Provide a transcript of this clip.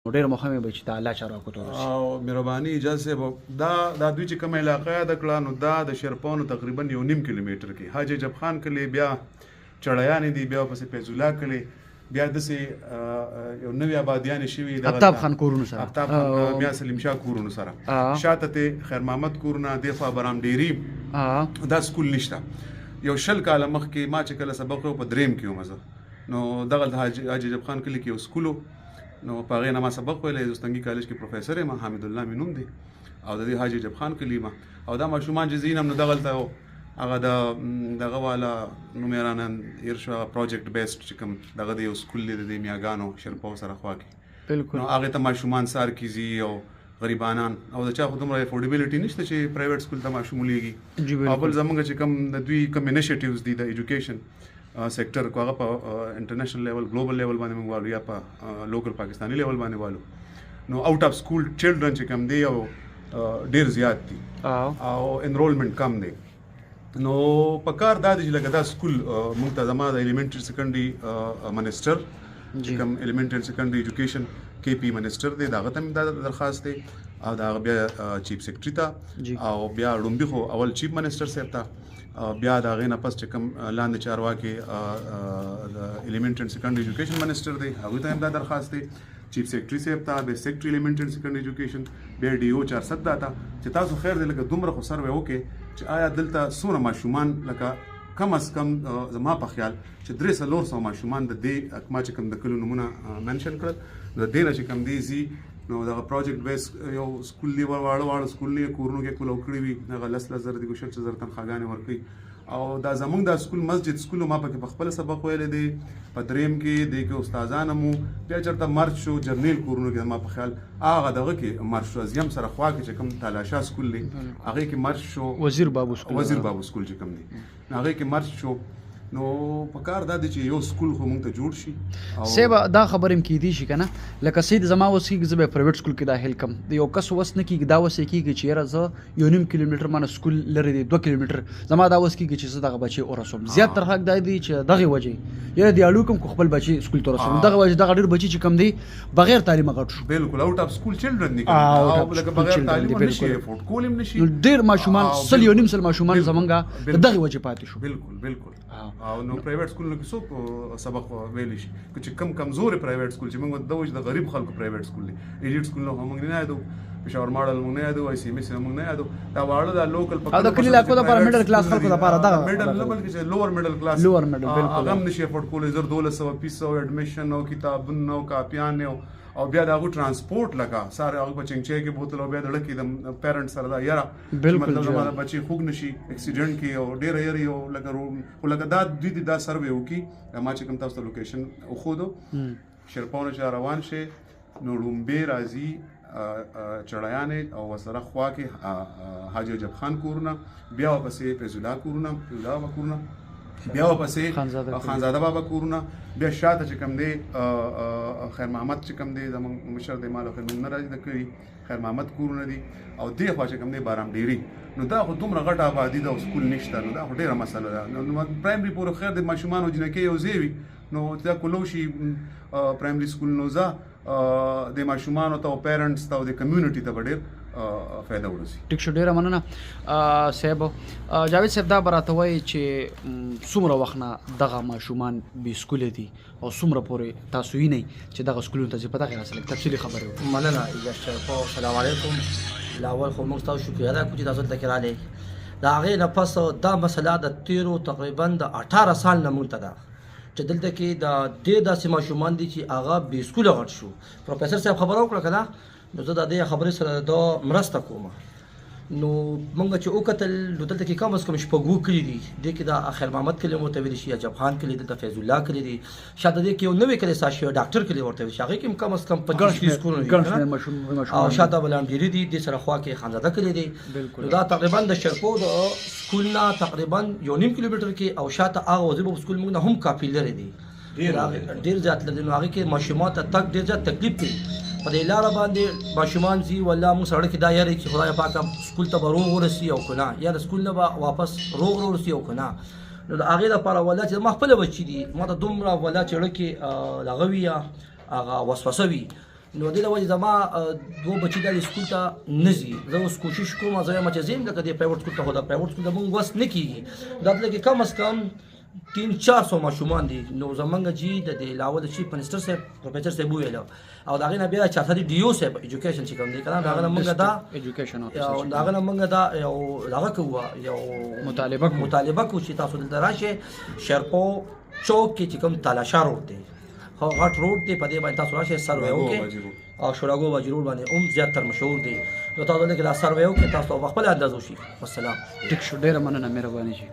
ډېر مهمه به چې د الله چارواکو ته ورسي. او مهرباني اجازه صاحب دا دوی چې کومه علاقه یاده کړه نو دا د شرپانو تقریبا 1.5 کیلومتر کې حاجي جب خان کلی بیا چړیانې دي بیا پسې فیض الله کلی بیا داسې یو نوې آبادیانې شوي آفتاب خان کورونو سره آفتاب خان بیا سلیم شاه کورونو سره شاته ته خیر محمد کورونه دغه برام ډيري دا سکول نشته. یو شل کاله مخکې ما چې کله سبق په دریم کې ومزه نو دغه حاجي جب خان کلی کې یو سکولو نو په هغې نه ما سبق ویلی دوستنګي کالج کې پروفیسر یم حامد الله مې نوم دی او د دې حاجي جب خان کلي ما او دا ماشومان چې ځینم نو دغلته هغه دغه والا نومېرانه هېر شو هغه پروجیکټ بیسډ چې کوم دغه د یو سکول دی د دې میاګانو شرپو سره خوا کې بالکل نو هغې ته ماشومان سار کیږي او غریبانان او د چا خو دومره افورډیبلټي نشته چې پرایویټ سکول ته ماشوم ولېږي او بل زموږ چې کوم د دوی کوم انیشیټیوز دي د ایجوکیشن سیکټر کو هغه په انټرنیشنل لیول ګلوبل لیول باندې موږ والو یا په لوکل پاکستاني لیول باندې والو نو اوټ اف سکول چلډرن چې کم دی او ډیر زیات دي او انرولمنٹ کم دی نو په کار دا دی چې لکه دا سکول موږ ته زما د ایلیمنټري سیکنډري منسټر چې کوم ایلیمنټري سیکنډري ایجوکیشن کې پی منسټر دی دغه ته دا درخواست دی او دا بیا چیف سیکرټری ته او بیا لومبي خو اول چیف منسټر صاحب ته بیا د هغې نه پس چې کوم لاندې چارواکي د ایلیمنټري اینډ سیکنډري ایجوکیشن منسټر دی هغوی ته هم دا درخواست دی چیف سیکرټري صاحب ته بیا سیکرټري ایلیمنټري اینډ سیکنډري ایجوکیشن بیا ډي او 400 ته چې تاسو خیر دی لکه دومره خو سروې وکړئ چې آیا دلته څومره ماشومان لکه کم از کم زما په خیال چې 300 ماشومان د دې ما چې کوم د کلو نمونه منشن کړل د دې نه چې کوم دی زی نو دغه پروجیکټ بیس یو سکول دی واړه سکول دی کورونو کې کولو کړی وي دغه 10,000 دی 6,000 تنخواګانې ورکوي او دا زمونږ د سکول مسجد سکول ما پکې په خپل سبق ویلې دی په دریم کې دی کې استادان مو بیا چېرته مرچ شو جرنیل کورونو کې ما په خیال هغه دغه کې مرچ شو ازیم سره خوا کې چې کوم تالاشا سکول دی هغې کې مرچ شو وزیر بابو سکول چې کوم دی هغې کې مرچ شو نو په کار دا دی چې یو سکول خو مونږ ته جوړ شي صاحب دا خبر هم کیدی شي کنه لکه سید زما اوس کېږي زه به پرایویټ سکول کې داخل کم د یو کس وس نه کېږي دا اوس یې کېږي چې یاره زه 1.5 کیلومتر مانه سکول لرې دی 2 کیلومتر زما دا اوس کېږي چې زه دغه بچی ورسوم زیات تر حق دا دی چې دغه وجې یاره د اړو کوم خپل بچی سکول ته ورسوم دغه وجې دغه ډېر بچی چې کم دی بغیر تعلیم غټ شو بالکل اوټ اف سکول چلډرن دي او لکه بغیر تعلیم نشي افورد کول هم نشي ډېر ماشومان سل یو نیم سل ماشومان زمونږ دغه وجې پاتې شو بالکل او نو پرایویټ سکول کې څوک سبق ویلی شي چې کم کمزورې پرایویټ سکول چې موږ د وجه د غریب خلکو پرایویټ سکول دی ایډیټ سکول نو موږ نه یادو پېښور ماډل موږ نه یادو آی سی ایم ایس موږ نه یادو دا واړه د لوکل په د کلی علاقو لپاره میډل کلاس خلکو لپاره دا میډل نه بلکې چې لوور میډل کلاس بالکل هغه هم نشي افورد کولای 1200 پیسو ایډمیشن او کتابونه او کاپیان او بیا د هغو ترانسپورټ لکه ساره هغه په چنګچې کې بوتل او بیا د لکې د پیرنټس سره دا یاره مطلب زما بچي خوږ نشي اکسیډنټ کې او ډېر یې یو لکه لکه دا دوی دا سروې وکړي ما چې کوم تاسو ته لوکیشن وښودو شرپونه چې روان شي نو لومبې راځي چړیانې او ورسره خوا کې حاجي جب خان کورونه بیا ورپسې فیض الله کورونه بیا ورپسې خانزاده بابا کورونه بیا شاته چې کوم دی خیر محمد چې کوم دی زموږ مشر دی مالو خیر نه راځي د کړي خیر محمد کورونه دي او دې خوا چې کوم دی بارام ډیری نو دا خو دومره غټه آبادي ده او سکول نشته نو دا خو ډېره مسله ده نو پرایمري پورې خیر د ماشومانو جنکۍ یو ځای وي نو دا کولو شي پرایمري سکول نو ځه د ماشومانو ته او پیرنټس ته او د کمیونټي ته به ډېر فایده ورسي. ټیک شو ډېره مننه صاحب. جاوید صاحب دا به راته وایي چې څومره وخت نه دغه ماشومان بې سکوله دي او څومره پورې تاسو وینئ چې دغه سکولونو ته ځي په دغې راسره تفصیلي خبرې وکړو. مننه اجازه شرپو السلام علیکم. لاول خو موږ تاسو شکریه ادا کوو چې تاسو دلته راغلئ. د هغې نه پس دا مسله د تیرو تقریبا د 18 سال نه موږ ته ده چې دلته کې د دې داسې ماشومان دي چې هغه بې سکوله غټ شو. پروفیسر صاحب خبره وکړه که نه نو زه د دې خبرې سره دا مرسته کوم. نو موږ چې وکتل نو دلته کې کم از کم شپږ کلي دي دې کې د خیر محمد کلي ورته ویلی شي عجب خان کلي دلته فیض الله کلي دي شاته دې کې یو نوی کلي ساه شي ډاکټر کلي ورته ویلی شي هغې کې هم کم از کم 25 کورونه دي او شاته بلانډیري دي دې سره خوا کې خانزاده کلي دي نو دا تقریبا د شرپو د سکول نه تقریبا 1.5 کیلومتر کې او شاته هغه وظیفه سکول موږ نه هم کافي لرې دي ډېر زیات لري نو هغې کې ماشومان ته تګ ډېر زیات تکلیف کوي په دې لاره باندې ماشومان ځي والله موږ سړک کې دا یاري چې خدای پاکه سکول ته به روغ ورسي او که نه یا د سکول نه به واپس روغ ورسي او که نه نو د هغې لپاره والله چې ما خپله بچي دي ما ته دومره والله چې زړه کې دغه وي یا هغه وسوسه وي نو دې د وجې زما دوه بچي دا سکول ته نه ځي. زه اوس کوشش کوم زه وایم چې ځم لکه دې پرایویټ سکول ته، خو دا پرایویټ سکول ته مونږ وس نه کېږي. دا دلته کې کم از کم 300-400 ماشومان دي. نو زمونږ جي د دې علاوه د چیف منسټر صاحب پروفیسر صاحب وویل او د هغې نه بیا چارسدي ډي او صاحب ایجوکیشن چې کوم دی که نه، د هغه نه مونږ دا ایجوکیشن د هغه نه مونږ دا یو دغه کوو، یو مطالبه کوو چې تاسو دلته راشئ شیرپو چوک کې چې کوم تالاشا روډ دی، غټ روډ دی، په دې باندې تاسو راشئ سروې وکړئ او شوراګو باجي روډ باندې هم زیاتر مشهور دی. نو تاسو دلته کې دا سروې وکړئ، تاسو په خپل انداز وشي. والسلام. ټیک شو، ډېره مننه، مهرباني شي.